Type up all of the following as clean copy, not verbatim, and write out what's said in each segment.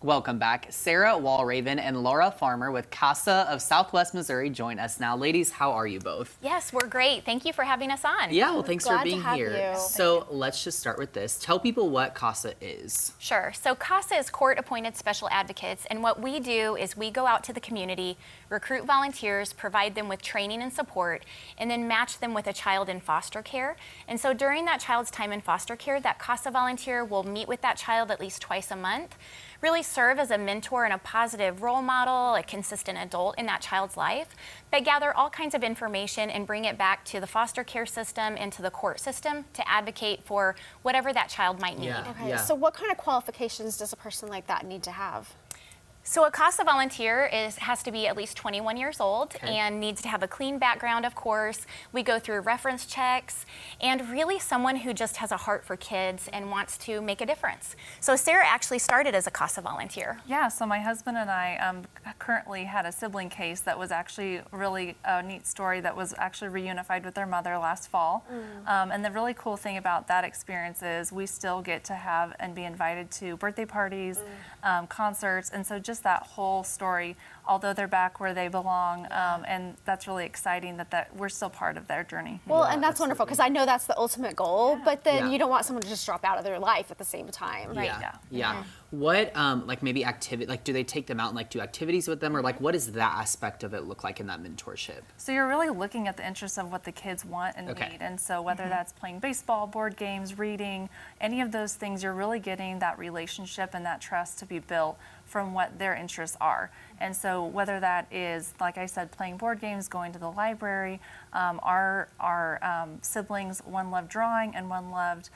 Welcome back. Sara Walraven and Laura Farmer with CASA of Southwest Missouri join us now. Ladies, how are you both? Yes, we're great. Thank you for having us on. Yeah, well, thanks for Glad to being have here. you. So let's just start with this. Tell people what CASA is. Sure. So CASA is court-appointed special advocates, and what we do is we go out to the community, recruit volunteers, provide them with training and support, and then match them with a child in foster care. And so during that child's time in foster care, that CASA volunteer will meet with that child at least twice a month, really serve as a mentor and a positive role model, a consistent adult in that child's life, but gather all kinds of information and bring it back to the foster care system and to the court system to advocate for whatever that child might need. Yeah. Okay, so what kind of qualifications does a person like that need to have? So a CASA volunteer has to be at least 21 years old Okay. and needs to have a clean background, of course. We go through reference checks, and really someone who just has a heart for kids and wants to make a difference. So Sara actually started as a CASA volunteer. Yeah, so my husband and I currently had a sibling case that was actually really a neat story that was actually reunified with their mother last fall. And the really cool thing about that experience is we still get to have and be invited to birthday parties, concerts, and so just that whole story, although they're back where they belong, and that's really exciting that we're still part of their journey. Well, Yeah, and that's wonderful because I know that's the ultimate goal, but then Yeah. you don't want someone to just drop out of their life at the same time. Right. Yeah. What, like maybe activity, like do they take them out and like do activities with them, or like what does that aspect of it look like in that mentorship? So you're really looking at the interests of what the kids want and Okay. need. And so whether that's playing baseball, board games, reading, any of those things, you're really getting that relationship and that trust to be built from what their interests are. And so whether that is, like I said, playing board games, going to the library, our siblings, one loved drawing and one loved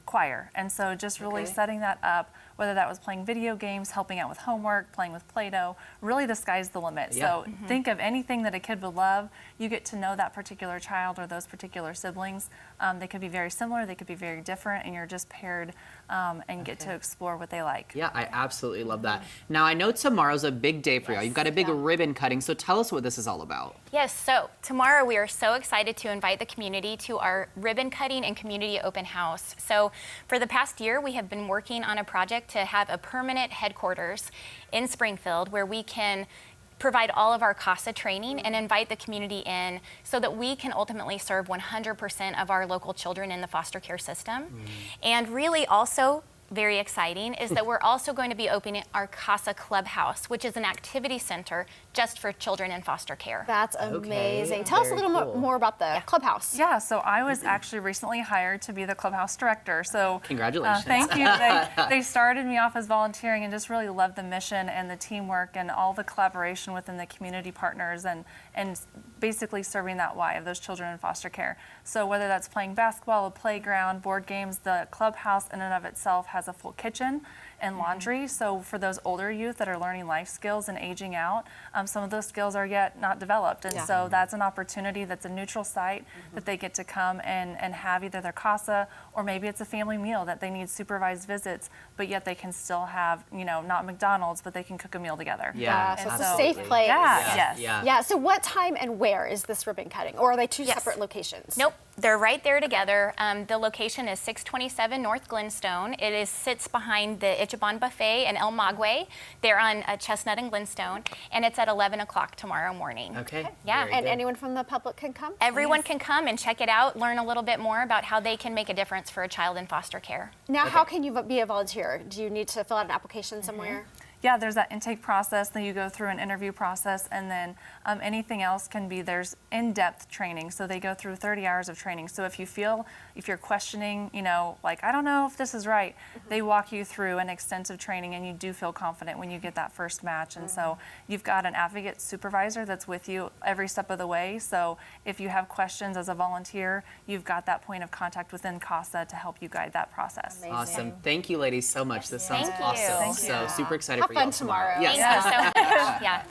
choir. And so just really Okay. setting that up, whether that was playing video games, helping out with homework, playing with Play-Doh, really the sky's the limit. Yeah. So think of anything that a kid would love. You get to know that particular child or those particular siblings. They could be very similar, they could be very different, and you're just paired and get to explore what they like. Yeah, I absolutely love that. Now, I know tomorrow's a big day for y'all. You've got a big ribbon cutting, so tell us what this is all about. Yes, so tomorrow we are so excited to invite the community to our ribbon cutting and community open house. So for the past year, we have been working on a project to have a permanent headquarters in Springfield where we can provide all of our CASA training and invite the community in so that we can ultimately serve 100% of our local children in the foster care system. And really also very exciting is that we're also going to be opening our CASA Clubhouse, which is an activity center just for children in foster care. That's amazing. Tell us a Very little cool. more about the clubhouse. Yeah, so I was actually recently hired to be the clubhouse director. So Congratulations. thank you. They started me off as volunteering and just really loved the mission and the teamwork and all the collaboration within the community partners and basically serving that why of those children in foster care. So whether that's playing basketball, a playground, board games, the clubhouse in and of itself has a full kitchen and laundry. So for those older youth that are learning life skills and aging out, some of those skills are yet not developed. And so that's an opportunity, that's a neutral site that they get to come and have either their CASA or maybe it's a family meal that they need supervised visits, but yet they can still have, not McDonald's, but they can cook a meal together. Yeah, so it's a absolutely. safe place. Yeah, yes. Yeah. Yeah, so what time and where is this ribbon cutting? Or are they two Yes. separate locations? Nope, they're right there together. The location is 627 North Glenstone. It sits behind the Ichiban Buffet in El Maguey. They're on Chestnut and Glenstone, and it's at 11 o'clock tomorrow morning. Okay. Yeah. Very And good. anyone from the public can come? Everyone can come and check it out, learn a little bit more about how they can make a difference for a child in foster care. Now, how can you be a volunteer? Do you need to fill out an application somewhere? Yeah, there's that intake process, then you go through an interview process, and then anything else can be, there's in-depth training. So they go through 30 hours of training. So if you're questioning, like, I don't know if this is right, they walk you through an extensive training and you do feel confident when you get that first match. And so you've got an advocate supervisor that's with you every step of the way. So if you have questions as a volunteer, you've got that point of contact within CASA to help you guide that process. Amazing. Awesome. Thank you, ladies, so much. This sounds Thank you. awesome. Thank So you. super excited Have for y'all fun tomorrow. Yes. Thank you so much. Yeah.